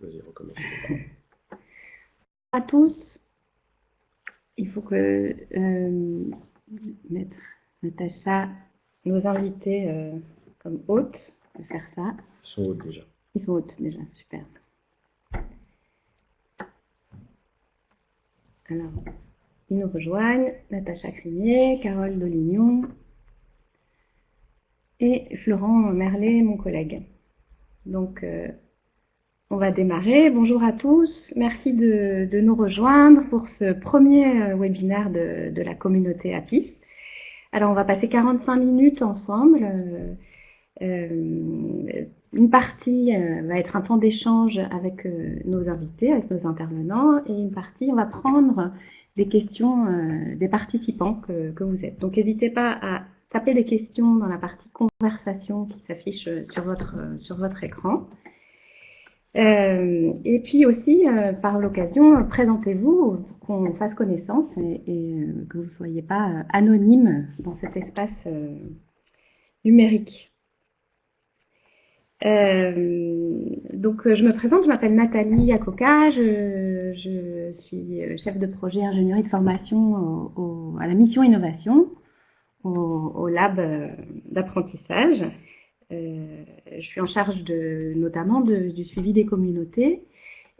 Vas-y, recommence. À tous, il faut que mettre Natacha, nos invités comme hôtes, de faire ça. Ils sont hauts déjà. Ils sont hôtes déjà, super. Alors, ils nous rejoignent, Natacha Crinier, Carole Dolignon et Florent Merlet, mon collègue. Donc, on va démarrer. Bonjour à tous, merci de nous rejoindre pour ce premier webinaire de la communauté APIS. Alors, on va passer 45 minutes ensemble. Une partie va être un temps d'échange avec nos invités, avec nos intervenants, et une partie, on va prendre des questions des participants que vous êtes. Donc, n'hésitez pas à taper des questions dans la partie conversation qui s'affiche sur votre écran. Et puis aussi, par l'occasion, présentez-vous pour qu'on fasse connaissance et que vous ne soyez pas anonyme dans cet espace numérique. Donc, je me présente, je m'appelle Nathalie Yacoca, je suis chef de projet ingénierie de formation à la mission innovation, au lab d'apprentissage. Je suis en charge notamment du suivi des communautés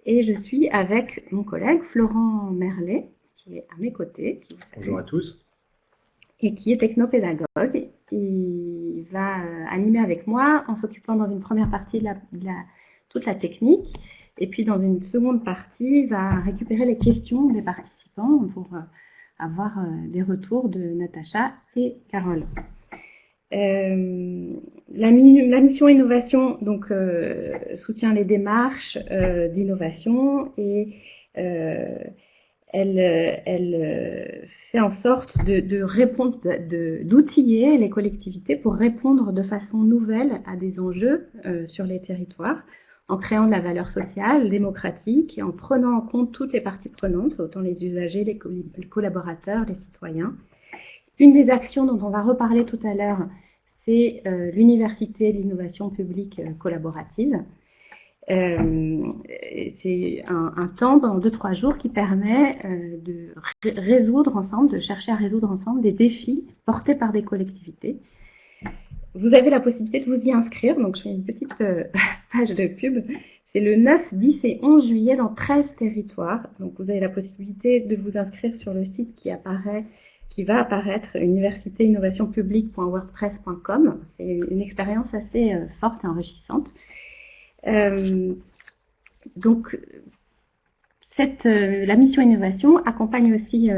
et je suis avec mon collègue Florent Merlet, qui est à mes côtés. Bonjour à tous. Et qui est technopédagogue. Il va animer avec moi en s'occupant dans une première partie de toute la technique et puis dans une seconde partie, il va récupérer les questions des participants pour avoir des retours de Natacha et Carole. La mission innovation donc soutient les démarches d'innovation et elle fait en sorte de répondre, d'outiller les collectivités pour répondre de façon nouvelle à des enjeux sur les territoires, en créant de la valeur sociale, démocratique, et en prenant en compte toutes les parties prenantes, autant les usagers, les collaborateurs, les citoyens. Une des actions dont on va reparler tout à l'heure, c'est l'Université de l'innovation publique collaborative. C'est un temps pendant 2-3 jours qui permet de résoudre ensemble, de chercher à résoudre ensemble des défis portés par des collectivités. Vous avez la possibilité de vous y inscrire, donc je fais une petite page de pub. C'est le 9, 10 et 11 juillet dans 13 territoires. Donc vous avez la possibilité de vous inscrire sur le site qui va apparaître, universitéinnovationpublique.wordpress.com. C'est une expérience assez forte et enrichissante. Donc, la mission innovation accompagne aussi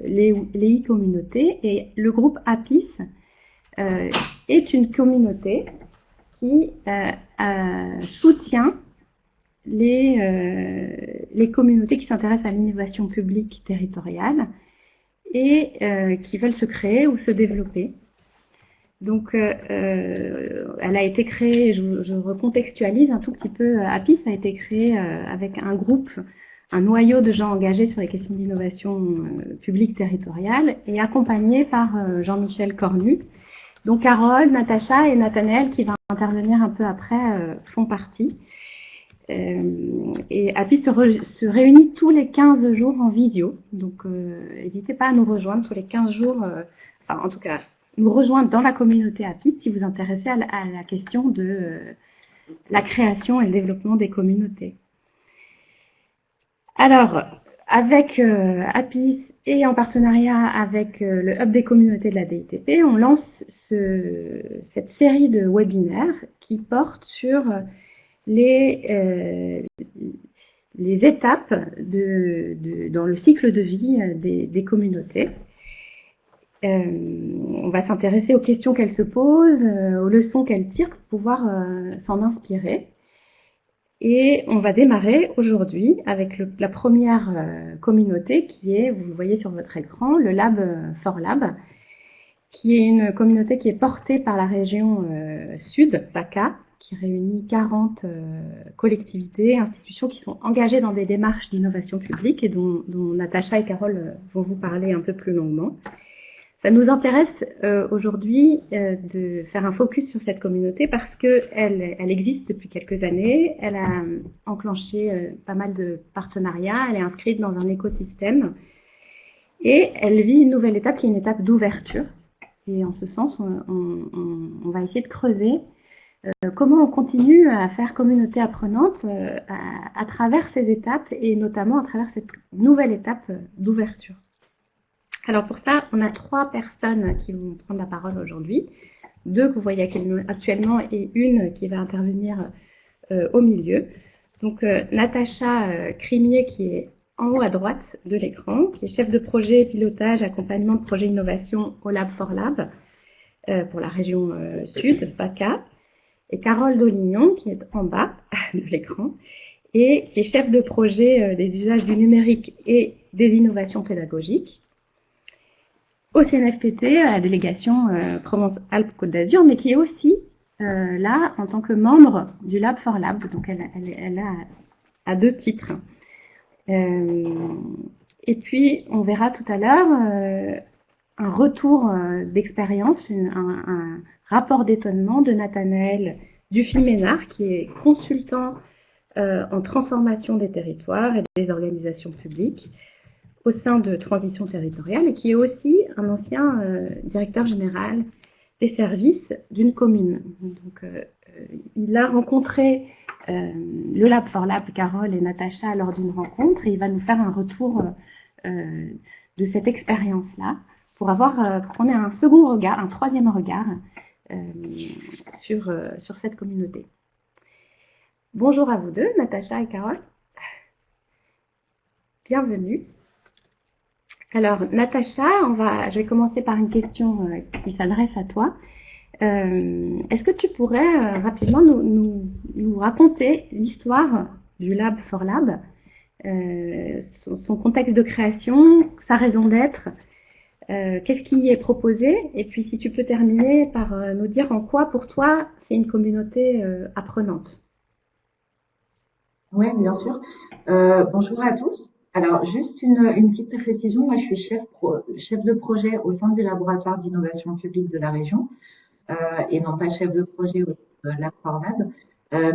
les e-communautés et le groupe APIS est une communauté qui soutient les communautés qui s'intéressent à l'innovation publique territoriale et qui veulent se créer ou se développer. Donc, elle a été créée, je recontextualise un tout petit peu, APIS a été créée avec un groupe, un noyau de gens engagés sur les questions d'innovation publique territoriale et accompagné par Jean-Michel Cornu, dont Carole, Natacha et Nathanaël, qui va intervenir un peu après, font partie. Et APIS se réunit tous les 15 jours en vidéo, donc n'hésitez pas à nous rejoindre tous les 15 jours, enfin en tout cas, nous rejoindre dans la communauté APIS si vous intéressez à la question de la création et le développement des communautés. Alors, avec APIS et en partenariat avec le Hub des communautés de la DITP, on lance cette série de webinaires qui portent sur les étapes dans le cycle de vie des communautés. On va s'intéresser aux questions qu'elles se posent, aux leçons qu'elles tirent pour pouvoir s'en inspirer. Et on va démarrer aujourd'hui avec la première communauté qui est, vous le voyez sur votre écran, le Lab for Lab, qui est une communauté qui est portée par la région Sud, PACA, qui réunit 40 collectivités, institutions qui sont engagées dans des démarches d'innovation publique et dont Natacha et Carole vont vous parler un peu plus longuement. Ça nous intéresse aujourd'hui de faire un focus sur cette communauté parce qu'elle existe depuis quelques années, elle a enclenché pas mal de partenariats, elle est inscrite dans un écosystème et elle vit une nouvelle étape qui est une étape d'ouverture. Et en ce sens, on va essayer de creuser comment on continue à faire communauté apprenante à travers ces étapes et notamment à travers cette nouvelle étape d'ouverture. Alors pour ça, on a 3 personnes qui vont prendre la parole aujourd'hui. 2 que vous voyez actuellement et une qui va intervenir au milieu. Donc Natacha Crimier qui est en haut à droite de l'écran, qui est chef de projet pilotage, accompagnement de projet innovation au Lab4Lab pour la région sud, PACA. Et Carole Dolignon qui est en bas de l'écran et qui est chef de projet des usages du numérique et des innovations pédagogiques au CNFPT, à la délégation Provence-Alpes-Côte d'Azur, mais qui est aussi là en tant que membre du Lab4Lab. Donc elle a 2 titres. Et puis on verra tout à l'heure un retour d'expérience, un rapport d'étonnement de Nathanaël Dufy-Ménard, qui est consultant en transformation des territoires et des organisations publiques au sein de Transition territoriale et qui est aussi un ancien directeur général des services d'une commune. Donc, il a rencontré le Lab4Lab, Carole et Natacha, lors d'une rencontre et il va nous faire un retour de cette expérience-là pour qu'on ait un second regard, un troisième regard sur cette communauté. Bonjour à vous deux, Natacha et Carole. Bienvenue. Alors, Natacha, je vais commencer par une question qui s'adresse à toi. Est-ce que tu pourrais rapidement nous raconter l'histoire du Lab4Lab, son contexte de création, sa raison d'être, qu'est-ce qui y est proposé, et puis si tu peux terminer par nous dire en quoi, pour toi, c'est une communauté apprenante. Oui, bien sûr. Bonjour à tous. Alors, juste une petite précision. Moi, je suis chef de projet au sein du laboratoire d'innovation publique de la région et non pas chef de projet au Lab4Lab,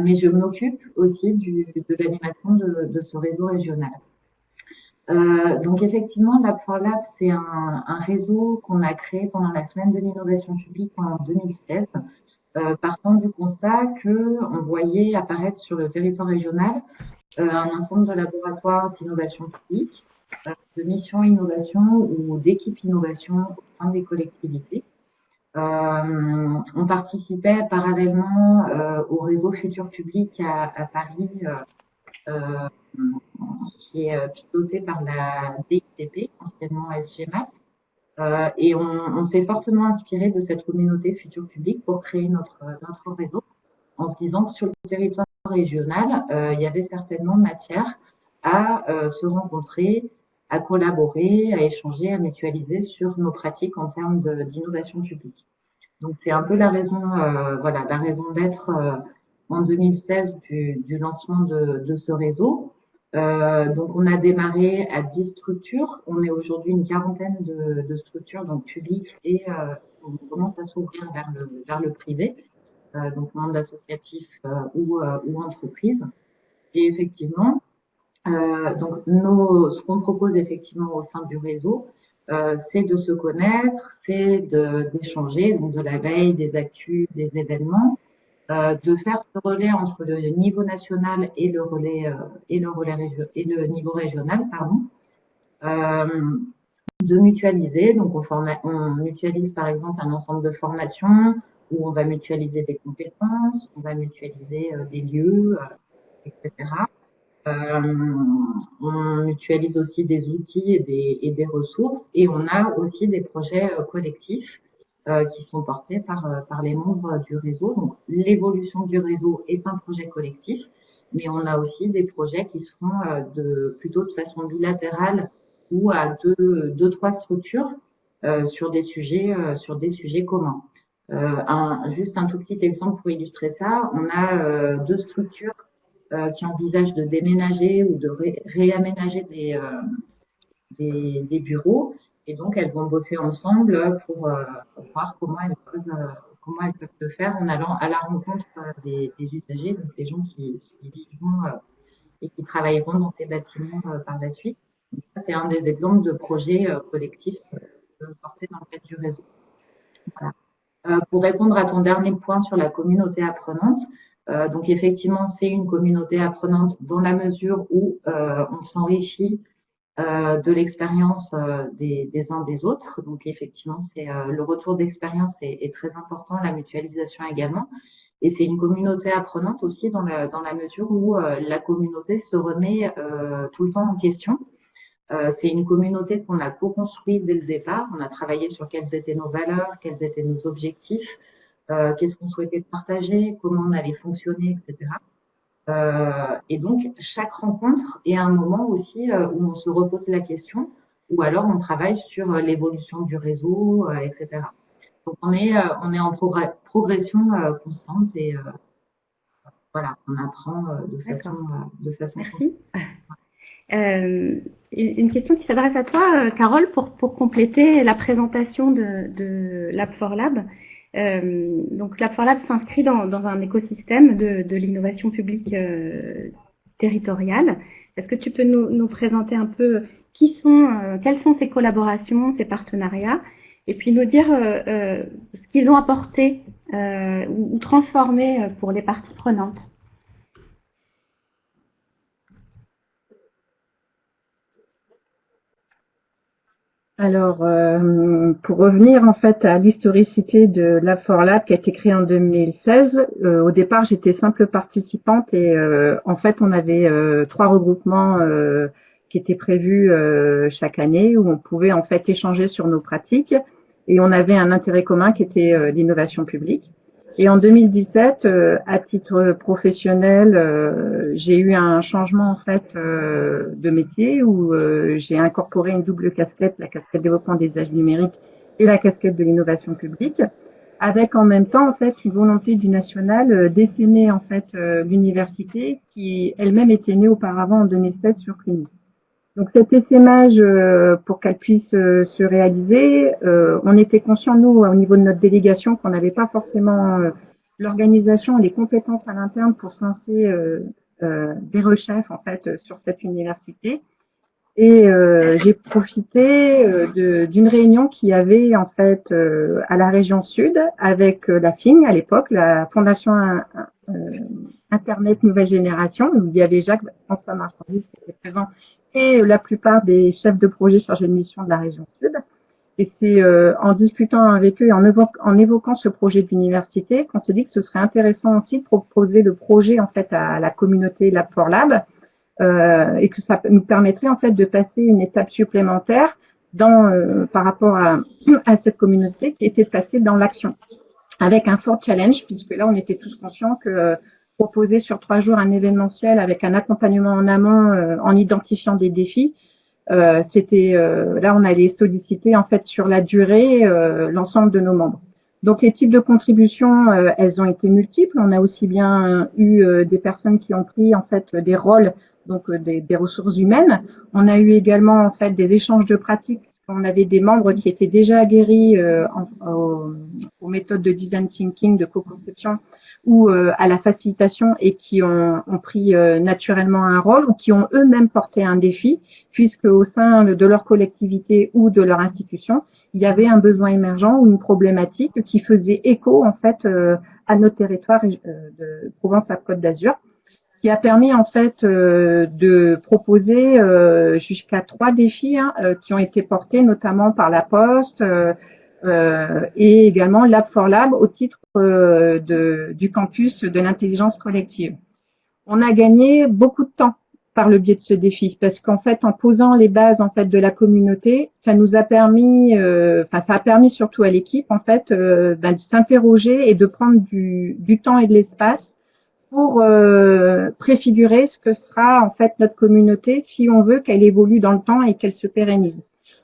mais je m'occupe aussi de l'animation de ce réseau régional. Donc, effectivement, Lab4Lab, c'est un réseau qu'on a créé pendant la semaine de l'innovation publique en 2016, partant du constat qu'on voyait apparaître sur le territoire régional un ensemble de laboratoires d'innovation publique, de missions innovation ou d'équipes innovation au sein des collectivités. On participait parallèlement au réseau Futur Public à Paris, qui est piloté par la DITP, anciennement SGMAP. Et on s'est fortement inspiré de cette communauté Futur Public pour créer notre réseau, en se disant que sur le territoire régional, il y avait certainement matière à se rencontrer, à collaborer, à échanger, à mutualiser sur nos pratiques en termes d'innovation publique. Donc c'est un peu la raison, la raison d'être en 2016 du lancement de ce réseau. Donc on a démarré à 10 structures, on est aujourd'hui une quarantaine de structures donc publiques et on commence à s'ouvrir vers le privé. Donc monde associatif ou entreprise. Et effectivement, donc ce qu'on propose effectivement au sein du réseau, c'est de se connaître, c'est d'échanger, donc de la veille, des actus, des événements, de faire ce relais entre le niveau national et le niveau régional, pardon. De mutualiser, donc on mutualise par exemple un ensemble de formations où on va mutualiser des compétences, on va mutualiser des lieux, etc. On mutualise aussi des outils et des ressources et on a aussi des projets collectifs qui sont portés par les membres du réseau. Donc l'évolution du réseau est un projet collectif, mais on a aussi des projets qui se font plutôt de façon bilatérale ou à deux, trois structures sur des sujets communs. Juste un tout petit exemple pour illustrer ça. On a 2 structures qui envisagent de déménager ou de réaménager des bureaux Et donc, elles vont bosser ensemble pour voir comment elles peuvent le faire en allant à la rencontre des usagers, donc des gens qui vivront et qui travailleront dans ces bâtiments par la suite. Donc, ça, c'est un des exemples de projets collectifs portés dans le cadre du réseau. Voilà. Pour répondre à ton dernier point sur la communauté apprenante, donc effectivement, c'est une communauté apprenante dans la mesure où on s'enrichit de l'expérience des uns des autres. Donc effectivement, c'est le retour d'expérience est très important, la mutualisation également. Et c'est une communauté apprenante aussi dans la mesure où la communauté se remet tout le temps en question. C'est une communauté qu'on a co-construite dès le départ. On a travaillé sur quelles étaient nos valeurs, quels étaient nos objectifs, qu'est-ce qu'on souhaitait partager, comment on allait fonctionner, etc. Et donc, chaque rencontre est un moment aussi où on se repose la question, ou alors on travaille sur l'évolution du réseau, etc. Donc, on est en progression constante et voilà, on apprend de façon Merci. Une question qui s'adresse à toi, Carole, pour compléter la présentation de Lab4Lab. Donc Lab4Lab s'inscrit dans un écosystème de l'innovation publique territoriale. Est-ce que tu peux nous présenter un peu quelles sont ces collaborations, ces partenariats, et puis nous dire ce qu'ils ont apporté ou transformé pour les parties prenantes? Alors, pour revenir en fait à l'historicité de Lab4Lab qui a été créé en 2016, au départ j'étais simple participante et en fait on avait 3 regroupements qui étaient prévus chaque année où on pouvait en fait échanger sur nos pratiques et on avait un intérêt commun qui était l'innovation publique. Et en 2017, à titre professionnel, j'ai eu un changement en fait de métier où j'ai incorporé une double casquette, la casquette développement des âges numériques et la casquette de l'innovation publique, avec en même temps en fait une volonté du national d'essaimer en fait l'université qui elle-même était née auparavant en 2016 sur Cluny. Donc cet essaimage, pour qu'elle puisse se réaliser, on était conscient, nous, au niveau de notre délégation, qu'on n'avait pas forcément l'organisation et les compétences à l'interne pour se lancer des recherches en fait sur cette université. Et j'ai profité d'une réunion qu'il y avait en fait à la région sud avec la FIN à l'époque, la Fondation Internet Nouvelle Génération, où il y avait Jacques-François Marchandise qui était présent et la plupart des chefs de projet chargés de mission de la région sud. Et c'est en discutant avec eux et en évoquant ce projet d'université qu'on s'est dit que ce serait intéressant aussi de proposer le projet en fait à la communauté Lab4Lab et que ça nous permettrait en fait de passer une étape supplémentaire par rapport à cette communauté qui était de passer dans l'action avec un fort challenge puisque là on était tous conscients que proposer sur 3 jours un événementiel avec un accompagnement en amont en identifiant des défis, là on allait solliciter en fait sur la durée l'ensemble de nos membres. Donc les types de contributions, elles ont été multiples. On a aussi bien eu des personnes qui ont pris en fait des rôles, donc des ressources humaines. On a eu également en fait des échanges de pratiques. On avait des membres qui étaient déjà aguerris aux méthodes de design thinking, de co-conception ou à la facilitation et qui ont pris naturellement un rôle ou qui ont eux-mêmes porté un défi, puisque au sein de leur collectivité ou de leur institution, il y avait un besoin émergent ou une problématique qui faisait écho en fait à notre territoire de Provence-Alpes-Côte d'Azur, qui a permis en fait de proposer jusqu'à 3 défis qui ont été portés notamment par la Poste et également Lab4Lab au titre du campus de l'intelligence collective. On a gagné beaucoup de temps par le biais de ce défi parce qu'en fait en posant les bases en fait de la communauté, ça nous a permis ça a permis surtout à l'équipe en fait de s'interroger et de prendre du temps et de l'espace pour préfigurer ce que sera en fait notre communauté si on veut qu'elle évolue dans le temps et qu'elle se pérennise.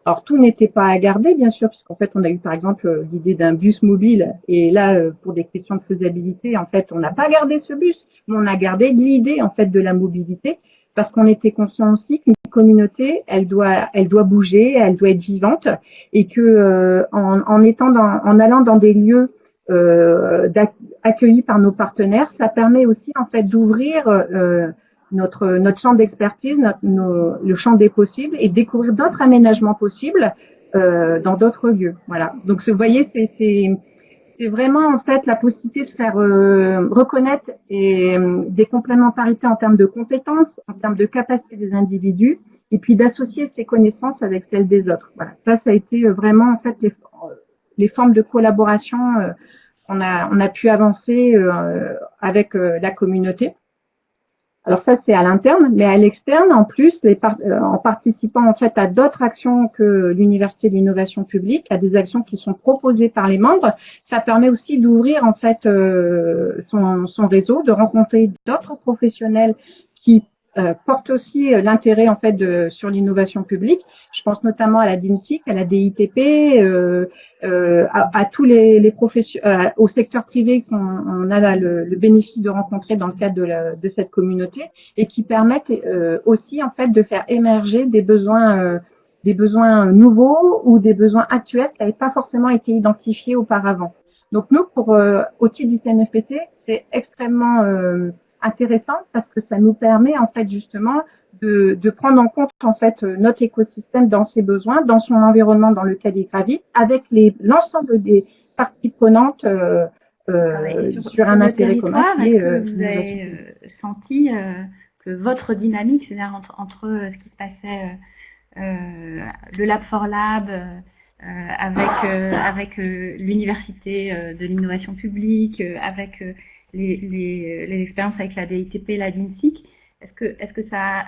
Alors tout n'était pas à garder bien sûr, puisqu'en fait on a eu par exemple l'idée d'un bus mobile et là pour des questions de faisabilité en fait on n'a pas gardé ce bus, mais on a gardé l'idée en fait de la mobilité parce qu'on était conscient aussi qu'une communauté, elle doit bouger, elle doit être vivante, et que en allant dans des lieux accueillis par nos partenaires, ça permet aussi en fait d'ouvrir notre champ d'expertise, le champ des possibles, et découvrir d'autres aménagements possibles dans d'autres lieux. Voilà. Donc vous voyez, c'est vraiment en fait la possibilité de faire reconnaître des complémentarités en termes de compétences, en termes de capacité des individus, et puis d'associer ces connaissances avec celles des autres. Voilà. Ça a été vraiment en fait les formes de collaboration on a pu avancer avec la communauté. Alors ça, c'est à l'interne, mais à l'externe, en plus, en participant en fait à d'autres actions que l'Université de l'innovation publique, à des actions qui sont proposées par les membres, ça permet aussi d'ouvrir en fait son réseau, de rencontrer d'autres professionnels qui portent aussi l'intérêt en fait sur l'innovation publique. Je pense notamment à la DINSIC, à la DITP, à tous les professionnels, au secteur privé qu'on a le bénéfice de rencontrer dans le cadre de cette communauté, et qui permettent aussi en fait de faire émerger des besoins nouveaux ou des besoins actuels qui n'avaient pas forcément été identifiés auparavant. Donc nous, au titre du CNFPT, c'est extrêmement intéressant parce que ça nous permet en fait justement de prendre en compte en fait notre écosystème dans ses besoins, dans son environnement dans lequel il gravite, avec l'ensemble des parties prenantes sur un intérêt commun. Est-ce que vous avez senti que votre dynamique, c'est-à-dire entre ce qui se passait le Lab for Lab avec l'université de l'innovation publique, avec les expériences avec la DITP, la DINSIC, est-ce que ça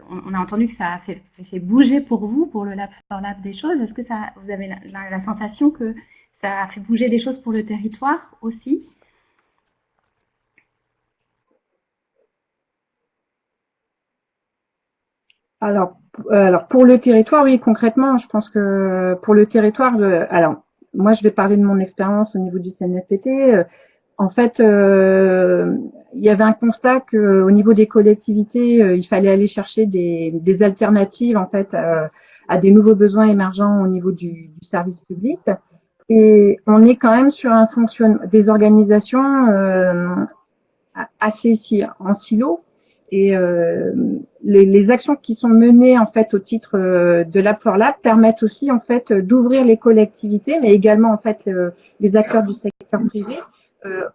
on a entendu que ça a fait bouger pour vous, pour le Lab for Lab, des choses. Est-ce que vous avez la sensation que ça a fait bouger des choses pour le territoire aussi? Alors pour le territoire, oui, concrètement, je pense que pour le territoire, alors moi je vais parler de mon expérience au niveau du CNFPT. En fait, il y avait un constat que au niveau des collectivités, il fallait aller chercher des alternatives en fait à des nouveaux besoins émergents au niveau du service public. Et on est quand même sur un fonctionnement des organisations assez en silo. Et les actions qui sont menées en fait au titre de Lab for Lab permettent aussi en fait d'ouvrir les collectivités, mais également en fait les acteurs du secteur privé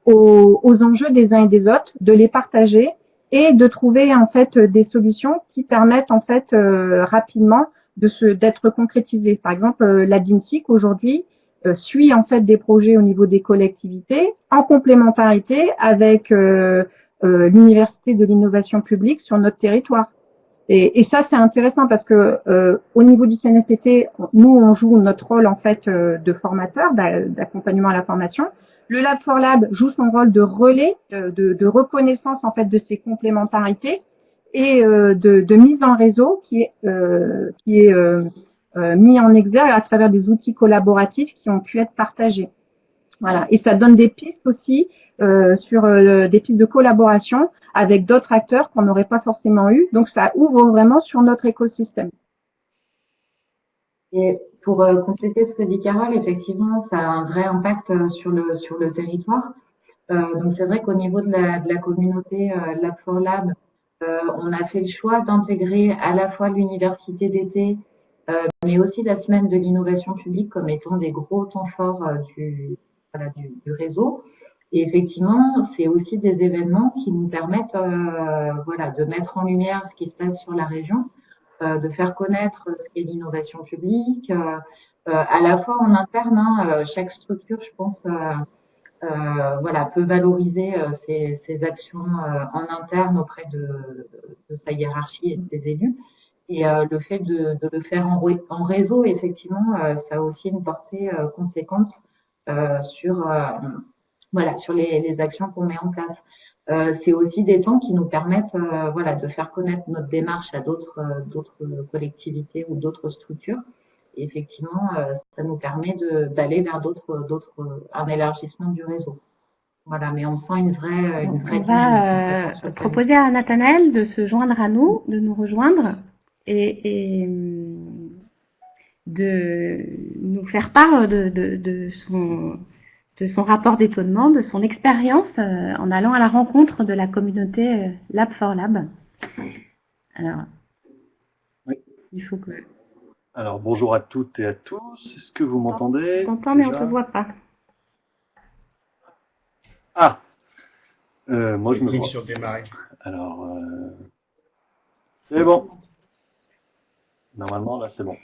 aux enjeux des uns et des autres, de les partager et de trouver en fait des solutions qui permettent en fait rapidement d'être concrétisées. Par exemple, la DINSIC aujourd'hui suit en fait des projets au niveau des collectivités en complémentarité avec l'Université de l'innovation publique sur notre territoire. Et ça, c'est intéressant parce que au niveau du CNFPT, nous, on joue notre rôle en fait de formateur, d'accompagnement à la formation. Le Lab for Lab joue son rôle de relais, de reconnaissance en fait de ces complémentarités et de mise en réseau qui est mis en exergue à travers des outils collaboratifs qui ont pu être partagés. Voilà, et ça donne des pistes aussi sur des pistes de collaboration avec d'autres acteurs qu'on n'aurait pas forcément eu. Donc ça ouvre vraiment sur notre écosystème. Et pour compléter ce que dit Carole, effectivement, ça a un vrai impact sur le territoire. Donc c'est vrai qu'au niveau de la communauté Lab for Lab, on a fait le choix d'intégrer à la fois l'université d'été, mais aussi la semaine de l'innovation publique comme étant des gros temps forts du réseau. Et effectivement, c'est aussi des événements qui nous permettent de mettre en lumière ce qui se passe sur la région, de faire connaître ce qu'est l'innovation publique, à la fois en interne, chaque structure, je pense, peut valoriser ses actions en interne auprès de sa hiérarchie et de ses élus. Et le fait de le faire en réseau, effectivement, ça a aussi une portée conséquente sur les actions qu'on met en place. C'est aussi des temps qui nous permettent de faire connaître notre démarche à d'autres collectivités ou d'autres structures. Et effectivement, ça nous permet d'aller vers un élargissement du réseau. Voilà, mais on sent une vraie On dynamique va sur le terrain. proposer à Nathanaël de se joindre à nous, de nous rejoindre et de nous faire part de son rapport d'étonnement, de son expérience en allant à la rencontre de la communauté Lab for Lab. Alors, Oui. il faut que... Alors, bonjour à toutes et à tous. Est-ce que vous m'entendez? On t'entend, mais on déjà te voit pas. Ah, moi je me Clique vois. sur démarrer. Alors, c'est bon. Normalement, là, c'est bon.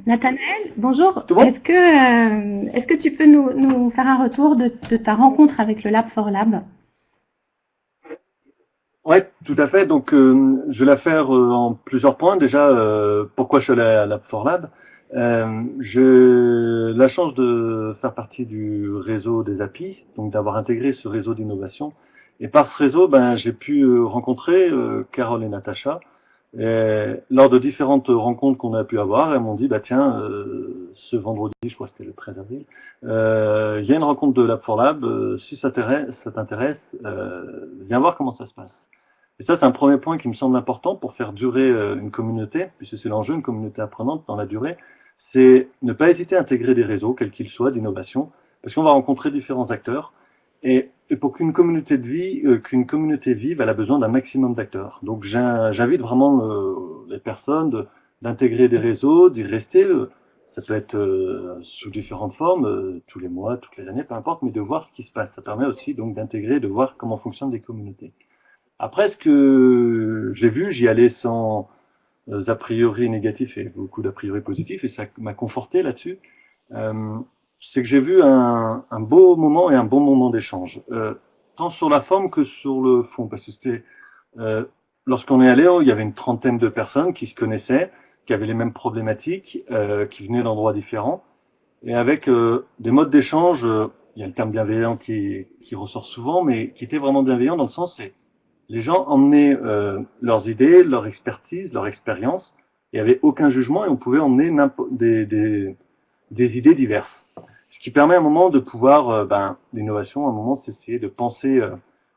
Nathanaël, bonjour. Tout bon? Est-ce que tu peux nous faire un retour de ta rencontre avec le Lab for Lab? Ouais, tout à fait. Donc, je vais la faire en plusieurs points. Déjà, pourquoi je suis allé à Lab for Lab? J'ai la chance de faire partie du réseau des API, donc d'avoir intégré ce réseau d'innovation. Et par ce réseau, ben, j'ai pu rencontrer Carole et Natacha. Et lors de différentes rencontres qu'on a pu avoir, elles m'ont dit, bah tiens, ce vendredi, je crois que c'était le 13 avril, il y a une rencontre de Lab for Lab, si ça t'intéresse, viens voir comment ça se passe. Et ça, c'est un premier point qui me semble important pour faire durer une communauté, puisque c'est l'enjeu, une communauté apprenante dans la durée, c'est ne pas hésiter à intégrer des réseaux, quels qu'ils soient, d'innovation, parce qu'on va rencontrer différents acteurs, et pour qu'une communauté vive, elle a besoin d'un maximum d'acteurs. Donc j'invite vraiment les personnes d'intégrer des réseaux, d'y rester. Ça peut être sous différentes formes, tous les mois, toutes les années, peu importe, mais de voir ce qui se passe. Ça permet aussi donc d'intégrer, de voir comment fonctionnent les communautés. Après, ce que j'ai vu, j'y allais sans a priori négatifs et beaucoup d'a priori positifs, et ça m'a conforté là-dessus. C'est que j'ai vu un beau moment et un bon moment d'échange, tant sur la forme que sur le fond, parce que c'était lorsqu'on est allé, il y avait une trentaine de personnes qui se connaissaient, qui avaient les mêmes problématiques, qui venaient d'endroits différents, et avec des modes d'échange. Il y a le terme bienveillant qui ressort souvent, mais qui était vraiment bienveillant dans le sens, c'est les gens emmenaient leurs idées, leur expertise, leur expérience, il n'y avait aucun jugement et on pouvait emmener des idées diverses. Ce qui permet à un moment de pouvoir, l'innovation, à un moment, c'est essayer de penser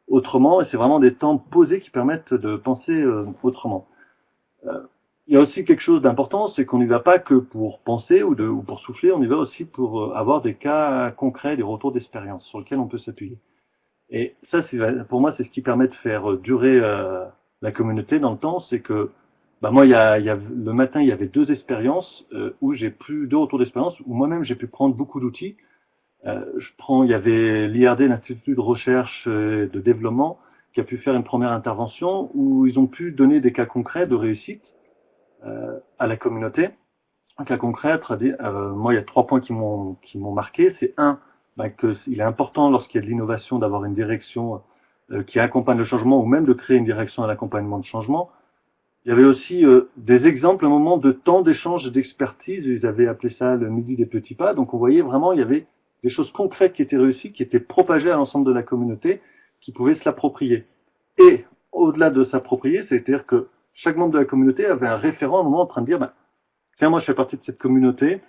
autrement, et c'est vraiment des temps posés qui permettent de penser autrement. Il y a aussi quelque chose d'important, c'est qu'on n'y va pas que pour penser ou pour souffler, on y va aussi pour avoir des cas concrets, des retours d'expérience sur lesquels on peut s'appuyer. Et ça, pour moi, c'est ce qui permet de faire durer la communauté dans le temps, c'est que moi, le matin, il y avait 2 expériences où j'ai pu 2 retours d'expérience, où moi-même j'ai pu prendre beaucoup d'outils. Il y avait l'IRD, l'Institut de recherche et de développement, qui a pu faire une première intervention où ils ont pu donner des cas concrets de réussite à la communauté. Un cas concret, moi, il y a 3 points qui m'ont marqué. C'est qu'il est important lorsqu'il y a de l'innovation d'avoir une direction qui accompagne le changement, ou même de créer une direction à l'accompagnement de changement. Il y avait aussi des exemples, un moment de temps d'échange et d'expertise. Ils avaient appelé ça le midi des petits pas. Donc on voyait vraiment, il y avait des choses concrètes qui étaient réussies, qui étaient propagées à l'ensemble de la communauté, qui pouvaient se l'approprier. Et au-delà de s'approprier, c'est-à-dire que chaque membre de la communauté avait un référent à un moment en train de dire, tiens, moi je fais partie de cette communauté,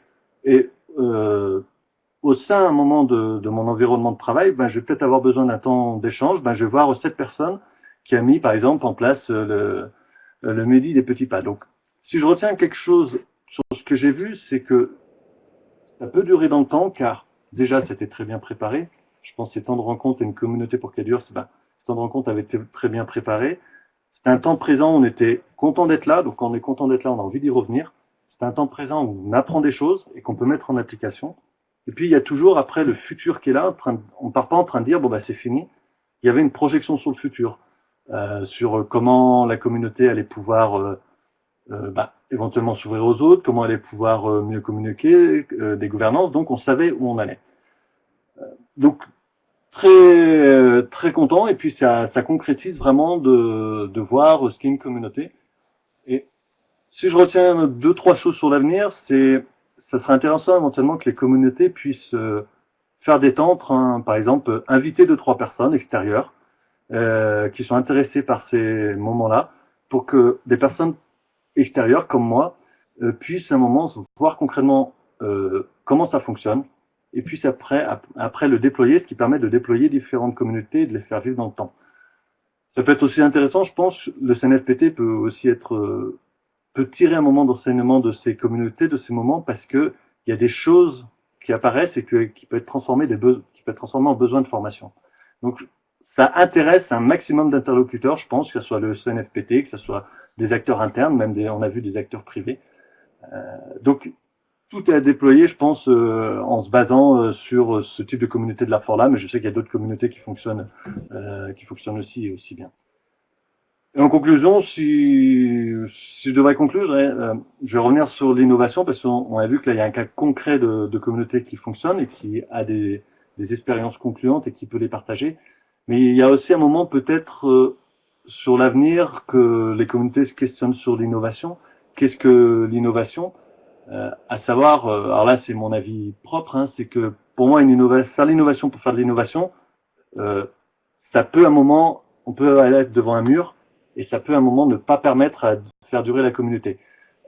et au sein à un moment de mon environnement de travail, je vais peut-être avoir besoin d'un temps d'échange. Je vais voir cette personne qui a mis, par exemple, en place le midi des petits pas. Donc, si je retiens quelque chose sur ce que j'ai vu, c'est que ça peut durer dans le temps, car déjà, c'était très bien préparé. Je pense que ces temps de rencontre et une communauté pour qu'elle dure, ces temps de rencontre avaient été très bien préparés. C'était un temps présent, on était content d'être là, donc quand on est content d'être là, on a envie d'y revenir. C'est un temps présent où on apprend des choses et qu'on peut mettre en application. Et puis, il y a toujours, après, le futur qui est là. On part pas en train de dire, c'est fini. Il y avait une projection sur le futur, sur comment la communauté allait pouvoir éventuellement s'ouvrir aux autres, comment elle allait pouvoir mieux communiquer, des gouvernances. Donc, on savait où on allait. Donc, très très content. Et puis, ça concrétise vraiment de voir ce qu'est une communauté. Et si je retiens 2-3 choses sur l'avenir, ça serait intéressant éventuellement que les communautés puissent faire des temps, par exemple, inviter 2-3 personnes extérieures qui sont intéressées par ces moments-là, pour que des personnes extérieures comme moi puissent à un moment voir concrètement comment ça fonctionne, et puis après le déployer, ce qui permet de déployer différentes communautés et de les faire vivre dans le temps. Ça peut être aussi intéressant, je pense, le CNFPT peut aussi peut tirer un moment d'enseignement de ces communautés, de ces moments, parce que il y a des choses qui apparaissent et qui peuvent être transformées en besoin de formation. Donc, ça intéresse un maximum d'interlocuteurs, je pense, que ce soit le CNFPT, que ce soit des acteurs internes, même on a vu des acteurs privés. Donc, tout est à déployer, je pense, en se basant sur ce type de communauté de l'art-for-l'art, mais je sais qu'il y a d'autres communautés qui fonctionnent aussi bien. Et en conclusion, si je devrais conclure, je vais revenir sur l'innovation, parce qu'on a vu que là, il y a un cas concret de communauté qui fonctionne et qui a des expériences concluantes et qui peut les partager. Mais il y a aussi un moment peut-être sur l'avenir que les communautés se questionnent sur l'innovation. Qu'est-ce que l'innovation ? À savoir, alors là c'est mon avis propre, hein, c'est que pour moi faire l'innovation pour faire de l'innovation, ça peut à un moment, on peut aller devant un mur et ça peut à un moment ne pas permettre à faire durer la communauté.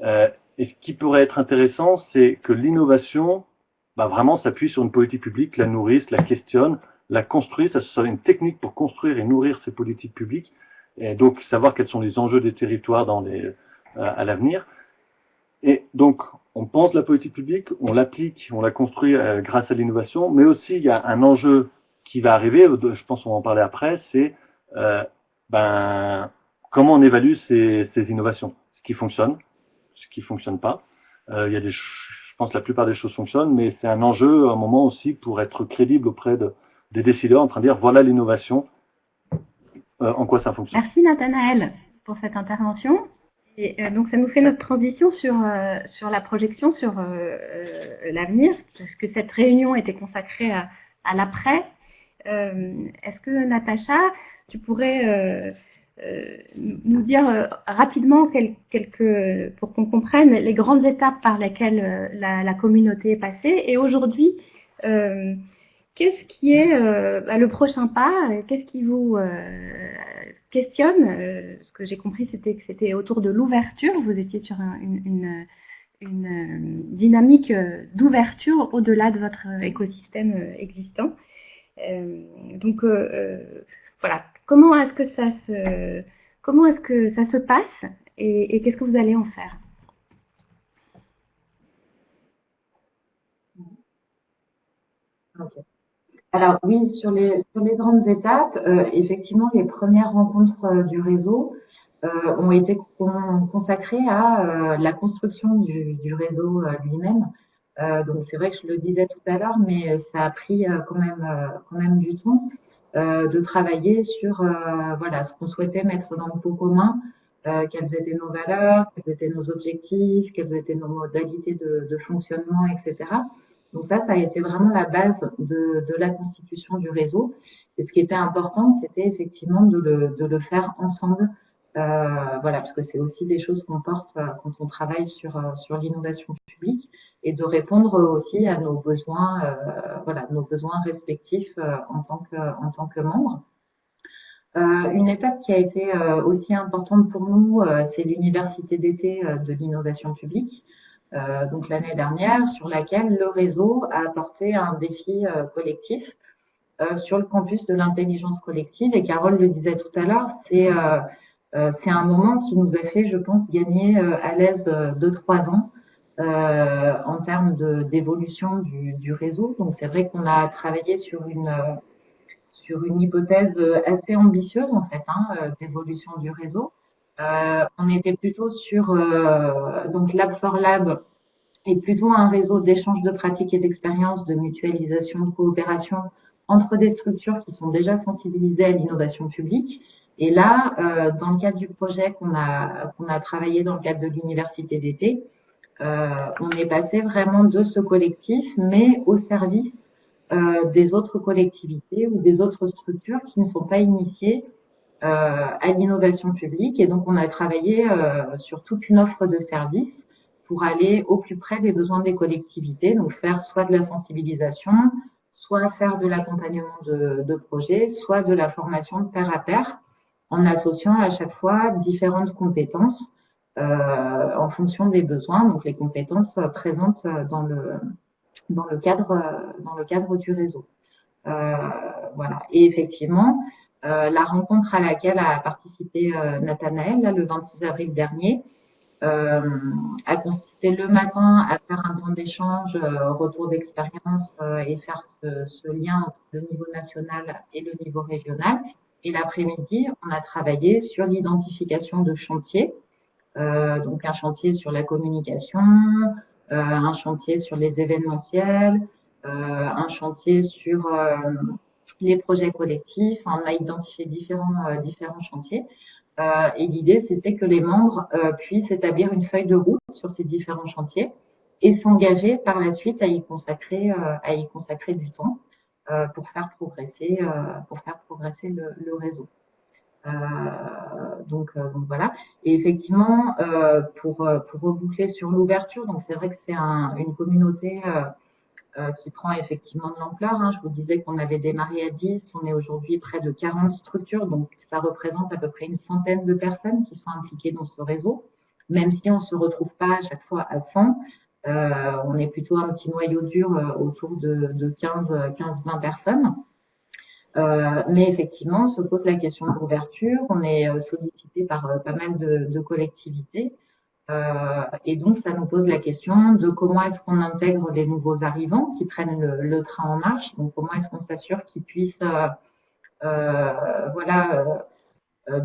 Et ce qui pourrait être intéressant, c'est que l'innovation, vraiment s'appuie sur une politique publique, la nourrisse, la questionne, la construise, ça soit une technique pour construire et nourrir ces politiques publiques, et donc savoir quels sont les enjeux des territoires à l'avenir. Et donc, on pense la politique publique, on l'applique, on la construit grâce à l'innovation, mais aussi il y a un enjeu qui va arriver, je pense qu'on va en parler après, c'est comment on évalue ces innovations, ce qui fonctionne pas. Il y a je pense que la plupart des choses fonctionnent, mais c'est un enjeu à un moment aussi pour être crédible auprès des décideurs en train de dire voilà l'innovation, en quoi ça fonctionne. Merci Nathanaël pour cette intervention. Et donc ça nous fait notre transition sur la projection, sur l'avenir, parce que cette réunion était consacrée à l'après. Est-ce que Natacha, tu pourrais nous dire rapidement pour qu'on comprenne les grandes étapes par lesquelles la communauté est passée, et aujourd'hui, qu'est-ce qui est le prochain pas? Qu'est-ce qui vous questionne? Ce que j'ai compris, c'était que c'était autour de l'ouverture. Vous étiez sur une dynamique d'ouverture au-delà de votre écosystème existant. Donc voilà. Comment est-ce que ça se passe et qu'est-ce que vous allez en faire? Okay. Alors oui, sur les grandes étapes, effectivement, les premières rencontres du réseau ont été consacrées à la construction du réseau lui-même. Donc c'est vrai que je le disais tout à l'heure, mais ça a pris quand même du temps de travailler sur ce qu'on souhaitait mettre dans le pot commun, quelles étaient nos valeurs, quels étaient nos objectifs, quelles étaient nos modalités de fonctionnement, etc. Donc ça a été vraiment la base de la constitution du réseau. Et ce qui était important, c'était effectivement de le faire ensemble, parce que c'est aussi des choses qu'on porte quand on travaille sur l'innovation publique, et de répondre aussi à nos besoins, nos besoins respectifs en tant que membres. Une étape qui a été aussi importante pour nous, c'est l'université d'été de l'innovation publique. Donc l'année dernière, sur laquelle le réseau a apporté un défi collectif sur le campus de l'intelligence collective. Et Carole le disait tout à l'heure, c'est un moment qui nous a fait, je pense, gagner à l'aise 2-3 ans en termes d'évolution du réseau. Donc c'est vrai qu'on a travaillé sur une hypothèse assez ambitieuse en fait, d'évolution du réseau. On était plutôt sur donc Lab for Lab est plutôt un réseau d'échange de pratiques et d'expériences, de mutualisation, de coopération entre des structures qui sont déjà sensibilisées à l'innovation publique. Et là, dans le cadre du projet qu'on a travaillé dans le cadre de l'université d'été, on est passé vraiment de ce collectif, mais au service des autres collectivités ou des autres structures qui ne sont pas initiées à l'innovation publique. Et donc, on a travaillé sur toute une offre de services pour aller au plus près des besoins des collectivités, donc faire soit de la sensibilisation, soit faire de l'accompagnement de projets, soit de la formation de pair à pair, en associant à chaque fois différentes compétences en fonction des besoins, donc les compétences présentes dans le cadre du réseau. Voilà. Et effectivement, la rencontre à laquelle a participé Nathanaël, là, le 26 avril dernier, a consisté le matin à faire un temps d'échange, retour d'expérience et faire ce lien entre le niveau national et le niveau régional. Et l'après-midi, on a travaillé sur l'identification de chantiers, donc un chantier sur la communication, un chantier sur les événementiels, un chantier sur les projets collectifs. On a identifié différents chantiers. Et l'idée, c'était que les membres puissent établir une feuille de route sur ces différents chantiers et s'engager par la suite à y consacrer du temps pour faire progresser le réseau. Donc voilà. Et effectivement, pour reboucler sur l'ouverture, donc c'est vrai que c'est une communauté qui prend effectivement de l'ampleur. Je vous disais qu'on avait démarré à 10, on est aujourd'hui près de 40 structures, donc ça représente à peu près une centaine de personnes qui sont impliquées dans ce réseau. Même si on ne se retrouve pas à chaque fois à 100, on est plutôt un petit noyau dur autour de 15-20 personnes. Mais effectivement, se pose la question de l'ouverture. On est sollicité par pas mal de collectivités. Et donc, ça nous pose la question de comment est-ce qu'on intègre les nouveaux arrivants qui prennent le train en marche. Donc, comment est-ce qu'on s'assure qu'ils puissent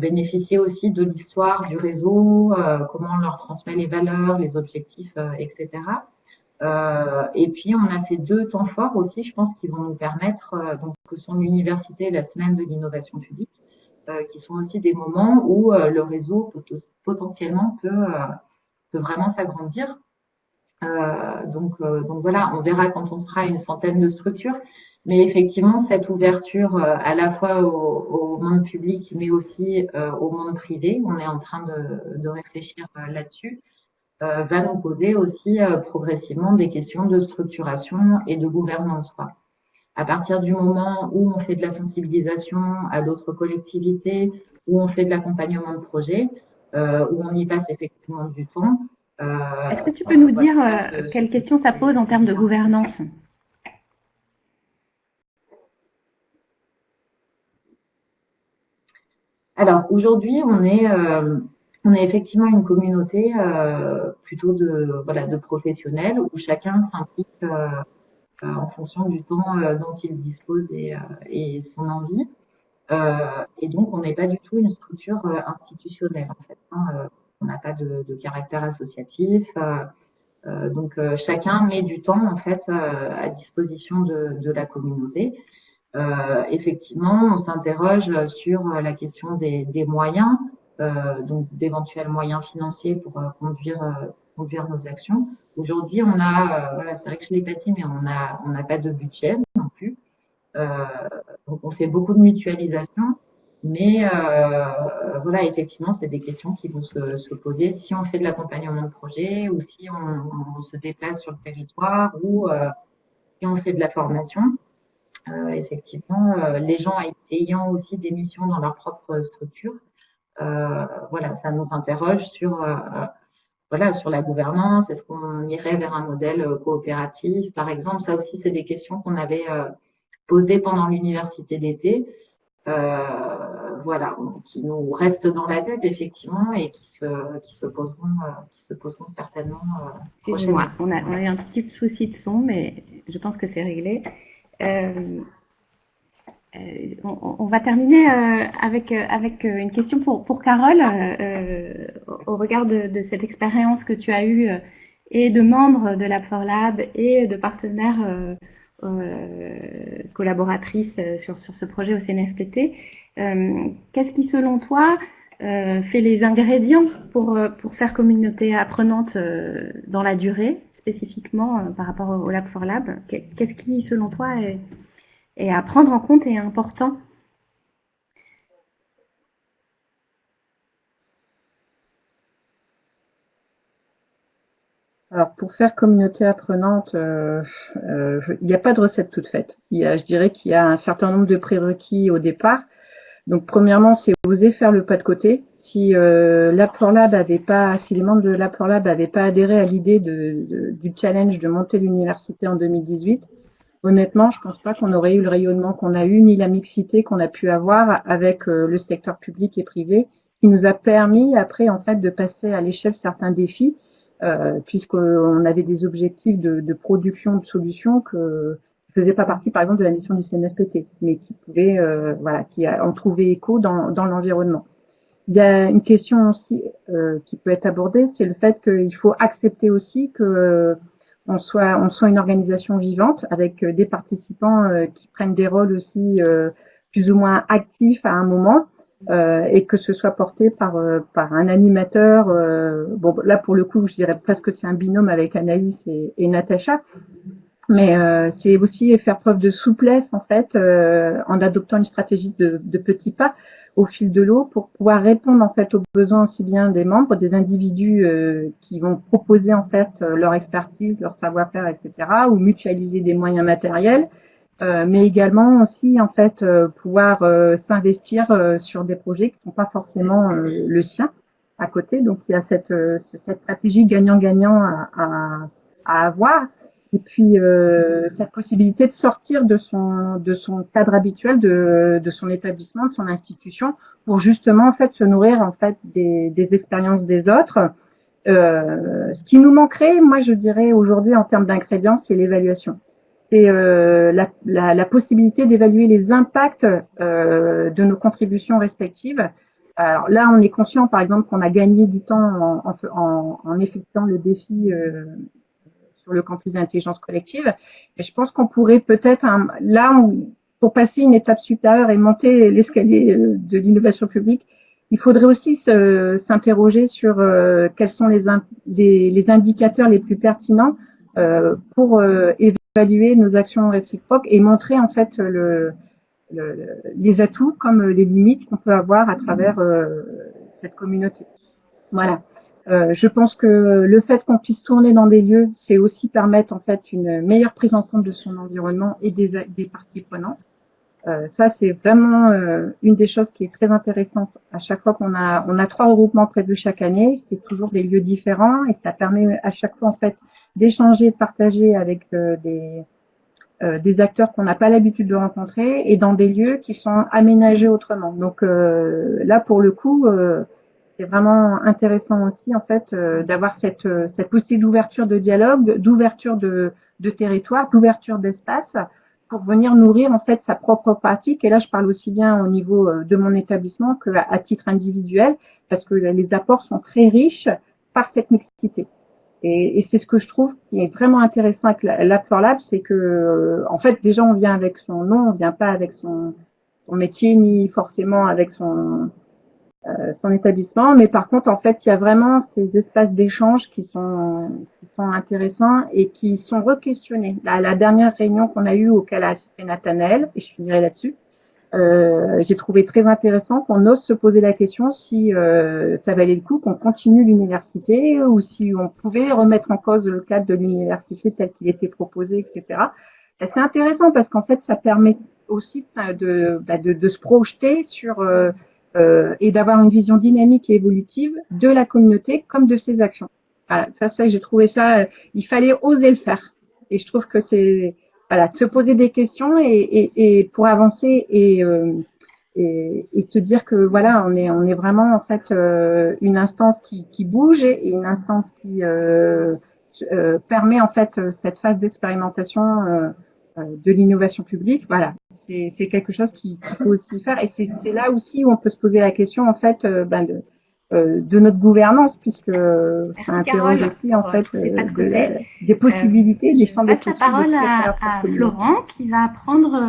bénéficier aussi de l'histoire du réseau, comment on leur transmet les valeurs, les objectifs, etc. Et puis, on a fait 2 temps forts aussi, je pense, qui vont nous permettre, donc, que sont l'université et la semaine de l'innovation publique, qui sont aussi des moments où le réseau potentiellement peut vraiment s'agrandir. Donc voilà, on verra quand on sera une centaine de structures. Mais effectivement, cette ouverture à la fois au monde public, mais aussi au monde privé, on est en train de réfléchir là-dessus, va nous poser aussi progressivement des questions de structuration et de gouvernance. À partir du moment où on fait de la sensibilisation à d'autres collectivités, où on fait de l'accompagnement de projets, où on y passe effectivement du temps. Est-ce que tu peux nous dire quelles questions ça pose en termes de gouvernance? Alors aujourd'hui, on est effectivement une communauté plutôt de professionnels où chacun s'implique en fonction du temps dont il dispose et son envie. Et donc, on n'est pas du tout une structure institutionnelle en fait. On n'a pas de caractère associatif. Donc, chacun met du temps en fait à disposition de la communauté. Effectivement, on s'interroge sur la question des moyens, donc d'éventuels moyens financiers pour conduire nos actions. Aujourd'hui, on a, c'est vrai que je l'ai pas dit, mais on n'a pas de budget non plus. Donc on fait beaucoup de mutualisation, mais voilà, effectivement, c'est des questions qui vont se poser si on fait de l'accompagnement de projet ou si on se déplace sur le territoire ou si on fait de la formation. Effectivement, les gens ayant aussi des missions dans leur propre structure, voilà, ça nous interroge sur sur la gouvernance. Est-ce qu'on irait vers un modèle coopératif, par exemple? Ça aussi, c'est des questions qu'on avait posées pendant l'université d'été, voilà, qui nous restent dans la tête effectivement et qui se poseront certainement Excuse-moi, on a eu un petit souci de son, mais je pense que c'est réglé. On va terminer avec une question pour Carole, au regard de cette expérience que tu as eue et de membres de Lab4Lab et de partenaires collaboratrices sur ce projet au CNFPT. Qu'est-ce qui, selon toi, fait les ingrédients pour faire communauté apprenante dans la durée, spécifiquement par rapport au Lab4Lab? Qu'est-ce qui, selon toi, est à prendre en compte et important? Alors, pour faire communauté apprenante, il n'y a pas de recette toute faite. Je dirais qu'il y a un certain nombre de prérequis au départ. Donc, premièrement, c'est oser faire le pas de côté. si si les membres de l'App4Lab n'avaient pas adhéré à l'idée du challenge de monter l'université en 2018, honnêtement, je pense pas qu'on aurait eu le rayonnement qu'on a eu, ni la mixité qu'on a pu avoir avec le secteur public et privé, qui nous a permis après en fait de passer à l'échelle certains défis, puisqu'on avait des objectifs de production de solutions qui faisaient pas partie, par exemple, de la mission du CNFPT, mais qui pouvaient, en trouver écho dans l'environnement. Il y a une question aussi qui peut être abordée, c'est le fait qu'il faut accepter aussi que on soit une organisation vivante avec des participants qui prennent des rôles aussi plus ou moins actifs à un moment et que ce soit porté par un animateur. Bon, là pour le coup, je dirais presque que c'est un binôme avec Anaïs et Natacha. Mais c'est aussi faire preuve de souplesse en fait en adoptant une stratégie de petits pas au fil de l'eau pour pouvoir répondre en fait aux besoins aussi bien des membres, des individus qui vont proposer en fait leur expertise, leur savoir-faire, etc. ou mutualiser des moyens matériels, mais également aussi en fait pouvoir s'investir sur des projets qui ne sont pas forcément le sien à côté. Donc il y a cette stratégie gagnant-gagnant à avoir. Et puis cette possibilité de sortir de son cadre habituel, de son établissement, de son institution, pour justement en fait se nourrir en fait des expériences des autres. Ce qui nous manquerait, moi je dirais aujourd'hui en termes d'ingrédients, c'est l'évaluation. C'est la possibilité d'évaluer les impacts de nos contributions respectives. Alors là, on est conscient, par exemple, qu'on a gagné du temps en effectuant le défi sur le campus d'intelligence collective. Et je pense qu'on pourrait peut-être, pour passer une étape supérieure et monter l'escalier de l'innovation publique, il faudrait aussi s'interroger sur quels sont les indicateurs les plus pertinents pour évaluer nos actions réciproques et montrer en fait les atouts comme les limites qu'on peut avoir à travers cette communauté. Voilà. Je pense que le fait qu'on puisse tourner dans des lieux, c'est aussi permettre en fait une meilleure prise en compte de son environnement et des parties prenantes. Ça, c'est vraiment une des choses qui est très intéressante. À chaque fois on a 3 regroupements prévus chaque année, c'est toujours des lieux différents et ça permet à chaque fois en fait d'échanger, de partager avec des acteurs qu'on n'a pas l'habitude de rencontrer et dans des lieux qui sont aménagés autrement. Donc là, pour le coup, c'est vraiment intéressant aussi en fait d'avoir cette possibilité d'ouverture de dialogue, d'ouverture de territoire, d'ouverture d'espace pour venir nourrir en fait sa propre pratique. Et là, je parle aussi bien au niveau de mon établissement qu'à titre individuel, parce que les apports sont très riches par cette mixité. Et c'est ce que je trouve qui est vraiment intéressant avec l'App4Lab, c'est que en fait déjà on vient avec son nom, on vient pas avec son métier ni forcément avec son établissement, mais par contre en fait il y a vraiment ces espaces d'échange qui sont intéressants et qui sont re-questionnés. La dernière réunion qu'on a eue auquel a assisté Nathanaël, et je finirai là-dessus, j'ai trouvé très intéressant qu'on ose se poser la question si ça valait le coup qu'on continue l'université ou si on pouvait remettre en cause le cadre de l'université tel qu'il était proposé, etc. C'est intéressant parce qu'en fait ça permet aussi de se projeter sur et d'avoir une vision dynamique et évolutive de la communauté comme de ses actions. Voilà, ça j'ai trouvé ça, il fallait oser le faire. Et je trouve que c'est de se poser des questions et pour avancer et se dire que voilà, on est vraiment en fait une instance qui bouge et une instance qui permet en fait cette phase d'expérimentation de l'innovation publique. Voilà. C'est quelque chose qu'il faut aussi faire et c'est là aussi où on peut se poser la question en fait de notre gouvernance puisque ça interroge aussi en fait des possibilités, des champs de Je passe la parole à Florent qui va prendre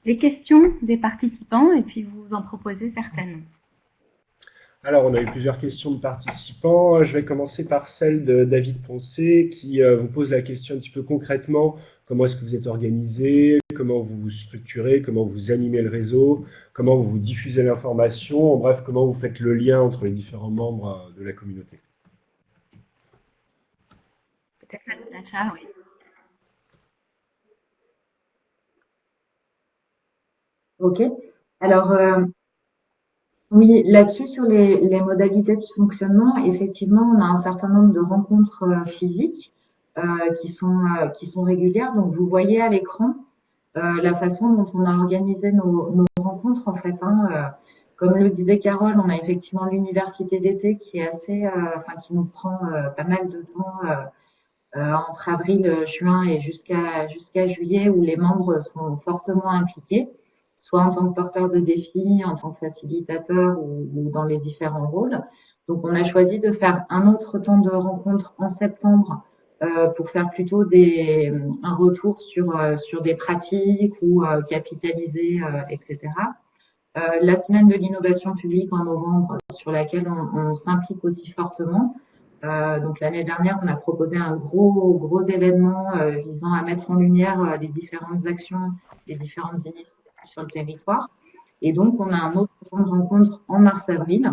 les questions des participants et puis vous en proposer certaines. Alors, on a eu plusieurs questions de participants. Je vais commencer par celle de David Poncé qui vous pose la question un petit peu concrètement. Comment est-ce que vous êtes organisé? Comment vous vous structurez? Comment vous animez le réseau? Comment vous diffusez l'information? En bref, comment vous faites le lien entre les différents membres de la communauté? Peut-être Natacha, oui. Ok. Alors, Oui, là-dessus, sur les modalités de fonctionnement, effectivement, on a un certain nombre de rencontres physiques qui sont régulières. Donc, vous voyez à l'écran la façon dont on a organisé nos rencontres, en fait. Comme le disait Carole, on a effectivement l'université d'été qui est qui nous prend pas mal de temps entre avril, juin et jusqu'à juillet, où les membres sont fortement impliqués, soit en tant que porteurs de défis, en tant que facilitateurs ou dans les différents rôles. Donc, on a choisi de faire un autre temps de rencontre en septembre pour faire plutôt un retour sur des pratiques ou capitaliser, etc. La semaine de l'innovation publique en novembre, sur laquelle on s'implique aussi fortement. Donc l'année dernière, on a proposé un gros événement visant à mettre en lumière les différentes actions, les différentes initiatives sur le territoire. Et donc, on a un autre temps de rencontre en mars-avril,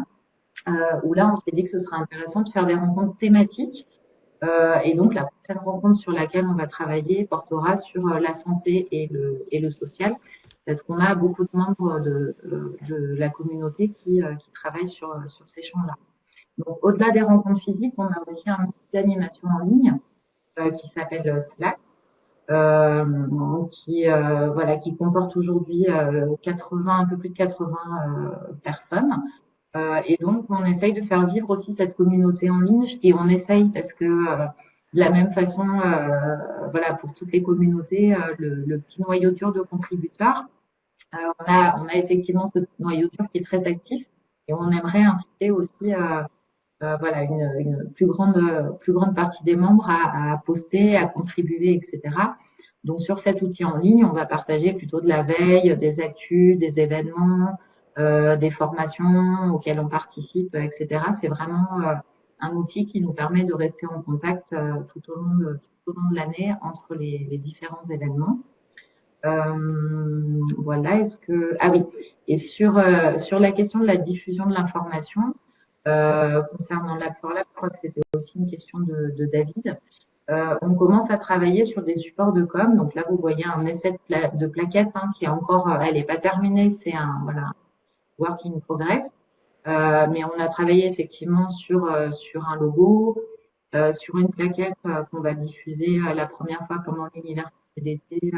où là, on s'est dit que ce serait intéressant de faire des rencontres thématiques. Et donc, la prochaine rencontre sur laquelle on va travailler portera sur la santé et le social, parce qu'on a beaucoup de membres de la communauté qui travaillent sur ces champs-là. Donc, au-delà des rencontres physiques, on a aussi un outil d'animation en ligne qui s'appelle Slack, qui comporte aujourd'hui un peu plus de 80 personnes. Et donc, on essaye de faire vivre aussi cette communauté en ligne. Et on essaye parce que de la même façon, pour toutes les communautés, le petit noyau dur de contributeurs, on a effectivement ce noyau dur qui est très actif et on aimerait inciter aussi une plus grande partie des membres à poster, à contribuer, etc. Donc sur cet outil en ligne, on va partager plutôt de la veille, des actus, des événements, des formations auxquelles on participe, etc. C'est vraiment un outil qui nous permet de rester en contact tout au long de l'année entre les différents événements. Et sur la question de la diffusion de l'information, concernant l'AppForLab, je crois que c'était aussi une question de David. On commence à travailler sur des supports de com. Donc là, vous voyez un essai de plaquette qui est encore, elle n'est pas terminée, c'est un work in progress. Mais on a travaillé effectivement sur un logo, sur une plaquette qu'on va diffuser la première fois pendant l'université d'été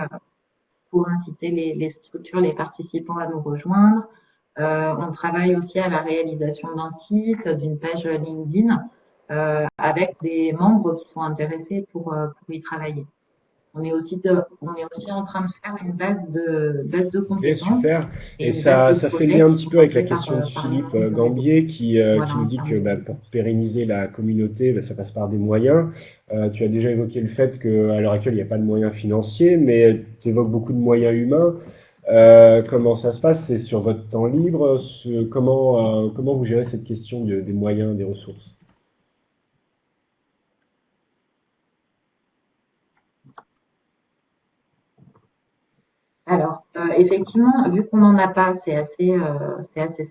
pour inciter les structures, les participants à nous rejoindre. On travaille aussi à la réalisation d'un site, d'une page LinkedIn, avec des membres qui sont intéressés pour y travailler. On est aussi en train de faire une base de compétences. Super. Et ça fait lien un petit peu avec la question de Philippe Gambier qui nous dit que pour pérenniser la communauté, ça passe par des moyens. Tu as déjà évoqué le fait qu'à l'heure actuelle, il n'y a pas de moyens financiers, mais tu évoques beaucoup de moyens humains. Comment ça se passe? C'est sur votre temps libre? Comment vous gérez cette question des moyens, des ressources? Alors, effectivement, vu qu'on n'en a pas, c'est assez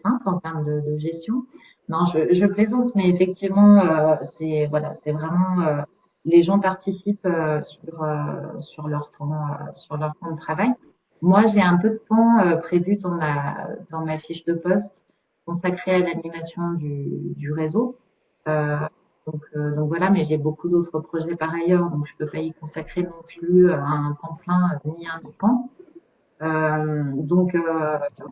simple en termes de gestion. Non, je plaisante, mais effectivement, c'est vraiment les gens participent sur leur temps de travail. Moi, j'ai un peu de temps prévu dans ma fiche de poste consacrée à l'animation du réseau. Donc voilà, mais j'ai beaucoup d'autres projets par ailleurs, donc je peux pas y consacrer non plus un temps plein ni un mi-temps.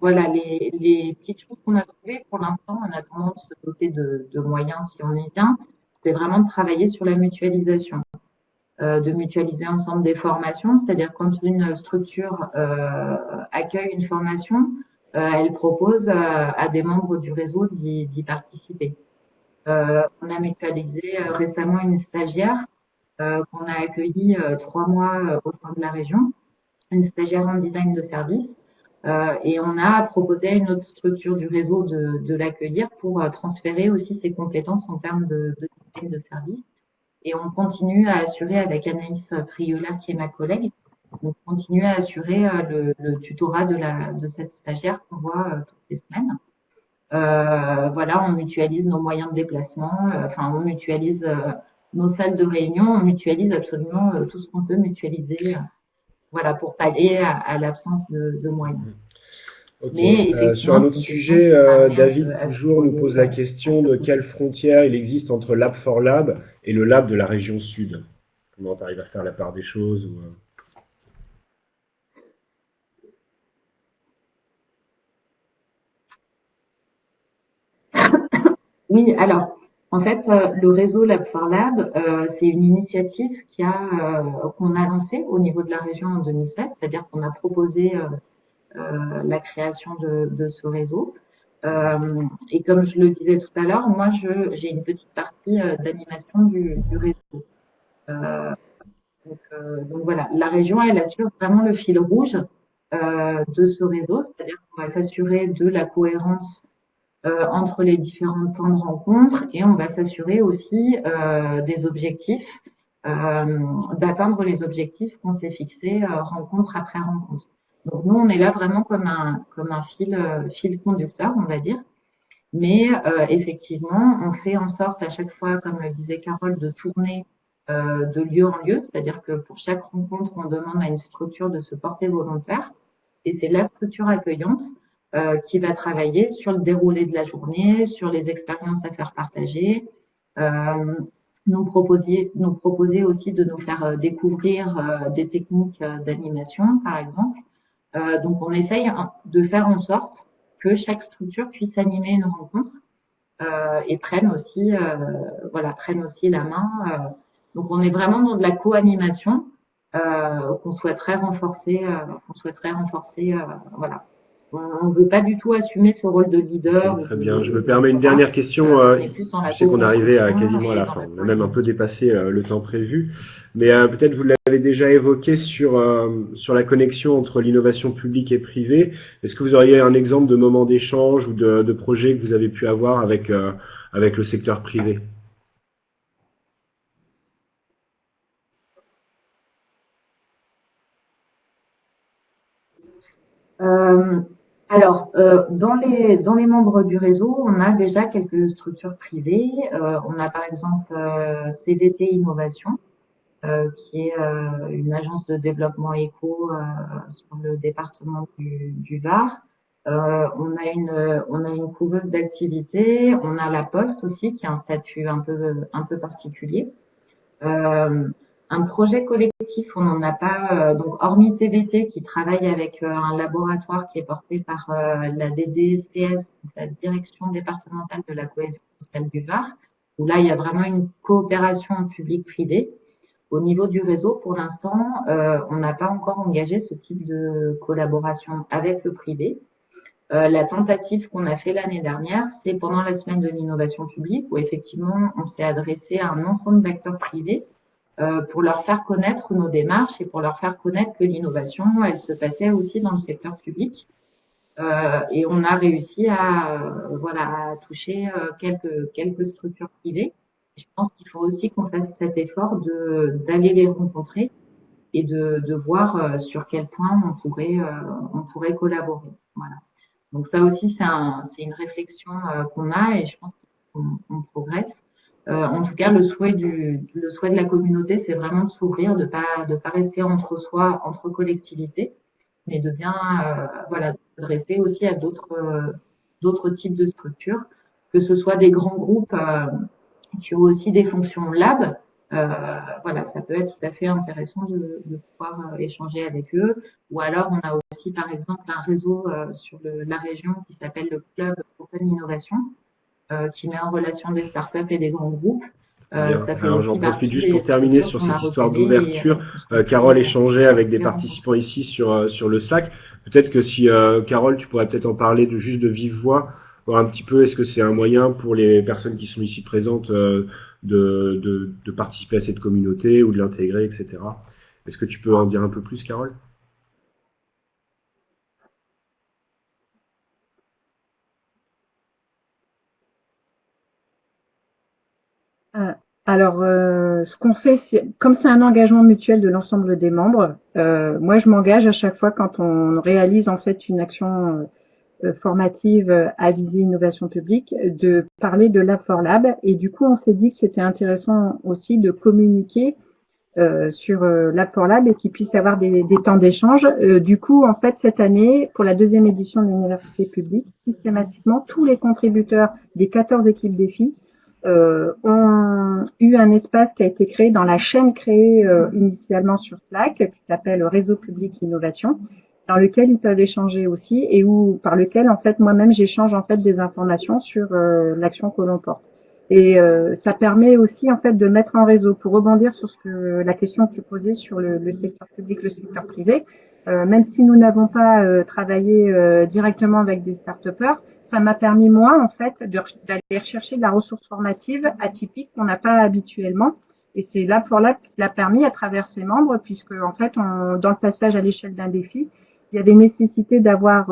Voilà, les petites choses qu'on a trouvées pour l'instant, en attendant de se doter de moyens si on y vient, c'est vraiment de travailler sur la mutualisation, de mutualiser ensemble des formations, c'est-à-dire quand une structure accueille une formation, elle propose à des membres du réseau d'y participer. On a mutualisé récemment une stagiaire qu'on a accueillie 3 mois au sein de la région, une stagiaire en design de service, et on a proposé à une autre structure du réseau de l'accueillir pour transférer aussi ses compétences en termes de design de service. Et on continue à assurer avec Anaïs Triolaire, qui est ma collègue, on continue à assurer le tutorat de cette stagiaire qu'on voit toutes les semaines. Voilà, on mutualise nos moyens de déplacement, on mutualise nos salles de réunion, on mutualise absolument tout ce qu'on peut mutualiser. Voilà, pour pallier à l'absence de moyens. Ok. Mais Sur un effectivement, autre c'est une question sujet, qui sera amenée David à se toujours nous poser pose la à question se de poser. quelle frontière il existe entre Lab for Lab et le lab de la région sud. Comment tu arrives à faire la part des choses ou, Oui, alors, en fait, le réseau Lab for Lab, c'est une initiative qu'on a lancée au niveau de la région en 2016, c'est-à-dire qu'on a proposé la création de ce réseau. Et comme je le disais tout à l'heure, moi, j'ai une petite partie d'animation du réseau. Euh, donc voilà, la région, elle assure vraiment le fil rouge de ce réseau, c'est-à-dire qu'on va s'assurer de la cohérence entre les différents temps de rencontre et on va s'assurer aussi des objectifs, d'atteindre les objectifs qu'on s'est fixés rencontre après rencontre. Donc nous, on est là vraiment comme un fil conducteur, on va dire. Mais effectivement, on fait en sorte à chaque fois, comme le disait Carole, de tourner de lieu en lieu, c'est-à-dire que pour chaque rencontre, on demande à une structure de se porter volontaire, et c'est la structure accueillante qui va travailler sur le déroulé de la journée, sur les expériences à faire partager, euh, nous proposer aussi de nous faire découvrir des techniques d'animation, par exemple. Donc on essaye de faire en sorte que chaque structure puisse animer une rencontre et prennent aussi la main. Donc on est vraiment dans de la co-animation qu'on souhaiterait renforcer, voilà. On ne veut pas du tout assumer ce rôle de leader Ok, ou très bien. Je me de permets une bras. dernière question. On est plus dans la Je sais qu'on est arrivé à co-construction quasiment à et la dans fin. la On a même un peu co-animation. dépassé le temps prévu. Mais peut-être vous l'avez déjà évoqué sur la connexion entre l'innovation publique et privée. Est-ce que vous auriez un exemple de moment d'échange ou de projet que vous avez pu avoir avec le secteur privé? Euh, dans les membres du réseau, on a déjà quelques structures privées. On a par exemple CDT Innovation, qui est une agence de développement éco sur le département du Var. On a une couveuse d'activité. On a la Poste aussi, qui a un statut un peu particulier. Euh, un projet collectif, on n'en a pas, donc hormis TVT qui travaille avec un laboratoire qui est porté par la DDCS, donc la Direction départementale de la cohésion sociale du Var, où là il y a vraiment une coopération public-privé. Au niveau du réseau, pour l'instant, on n'a pas encore engagé ce type de collaboration avec le privé. La tentative qu'on a fait l'année dernière, c'est pendant la semaine de l'innovation publique, où effectivement on s'est adressé à un ensemble d'acteurs privés pour leur faire connaître nos démarches et pour leur faire connaître que l'innovation, elle se passait aussi dans le secteur public. Et on a réussi à toucher quelques structures privées. Je pense qu'il faut aussi qu'on fasse cet effort d'aller les rencontrer et de voir sur quel point on pourrait collaborer. Voilà. Donc ça aussi, c'est une réflexion qu'on a et je pense qu'on progresse. En tout cas, le souhait de la communauté, c'est vraiment de s'ouvrir, de pas rester entre soi, entre collectivités, mais de bien, s'adresser aussi à d'autres types de structures, que ce soit des grands groupes qui ont aussi des fonctions lab. Ça peut être tout à fait intéressant de pouvoir échanger avec eux. Ou alors, on a aussi, par exemple, un réseau sur la région qui s'appelle le Club Open Innovation, qui met en relation des startups et des grands groupes. Bien. Ça fait Alors j'en aussi profite partie juste des pour terminer structures sur qu'on a cette histoire repérées d'ouverture. Carole échangeait avec des participants ici sur le Slack. Peut-être que si Carole, tu pourrais peut-être en parler juste de vive voix, voir un petit peu est-ce que c'est un moyen pour les personnes qui sont ici présentes de participer à cette communauté ou de l'intégrer, etc. Est-ce que tu peux en dire un peu plus, Carole? Ce qu'on fait, comme c'est un engagement mutuel de l'ensemble des membres, moi je m'engage à chaque fois quand on réalise en fait une action formative à visée innovation publique, de parler de Lab for Lab. Et du coup, on s'est dit que c'était intéressant aussi de communiquer sur l'App4 Lab et qui puisse avoir des temps d'échange. Du coup, en fait, cette année, pour la deuxième édition de l'université publique, systématiquement, tous les contributeurs des 14 équipes défis ont eu un espace qui a été créé dans la chaîne créée initialement sur Slack, qui s'appelle Réseau Public Innovation, dans lequel ils peuvent échanger aussi et par lequel, en fait, moi-même, j'échange en fait des informations sur l'action que l'on porte. Et ça permet aussi en fait de mettre en réseau. Pour rebondir sur la question que tu posais sur le secteur public, le secteur privé, même si nous n'avons pas travaillé directement avec des start-upers, ça m'a permis moi en fait d'aller rechercher de la ressource formative atypique qu'on n'a pas habituellement. Et c'est là pour là qu'il a permis à travers ses membres, puisque en fait dans le passage à l'échelle d'un défi, il y avait nécessité d'avoir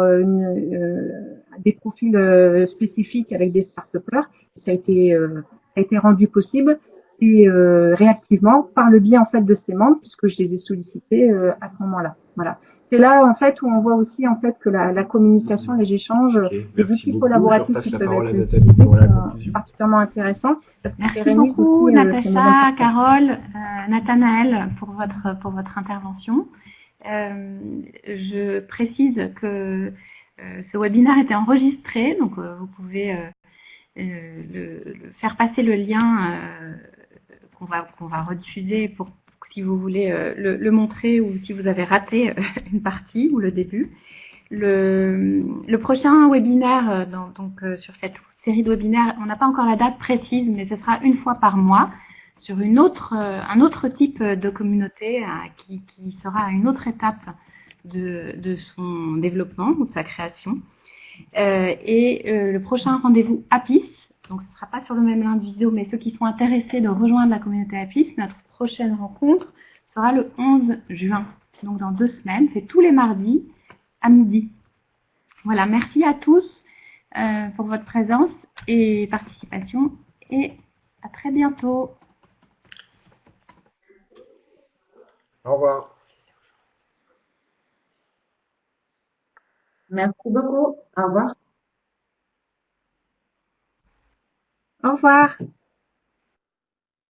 des profils spécifiques avec des start-upers. Ça a été rendu possible et réactivement par le biais en fait de ces membres, puisque je les ai sollicités à ce moment-là. Voilà. C'est là en fait où on voit aussi en fait que la communication, les échanges, les outils collaboratifs qui peuvent être utilisés sont particulièrement intéressants. Merci beaucoup Natacha, Carole, Nathanaël pour votre intervention. Je précise que ce webinaire était enregistré, donc vous pouvez faire passer le lien qu'on va rediffuser pour si vous voulez le montrer ou si vous avez raté une partie ou le début. Le prochain webinaire, sur cette série de webinaires, on n'a pas encore la date précise, mais ce sera une fois par mois sur un autre type de communauté qui sera à une autre étape de son développement ou de sa création. Le prochain rendez-vous APIS, donc ce ne sera pas sur le même lien de vidéo, mais ceux qui sont intéressés de rejoindre la communauté APIS, notre prochaine rencontre sera le 11 juin, donc dans 2 semaines, c'est tous les mardis à midi. Voilà, merci à tous pour votre présence et participation et à très bientôt. Au revoir. Merci beaucoup. Au revoir. Au revoir.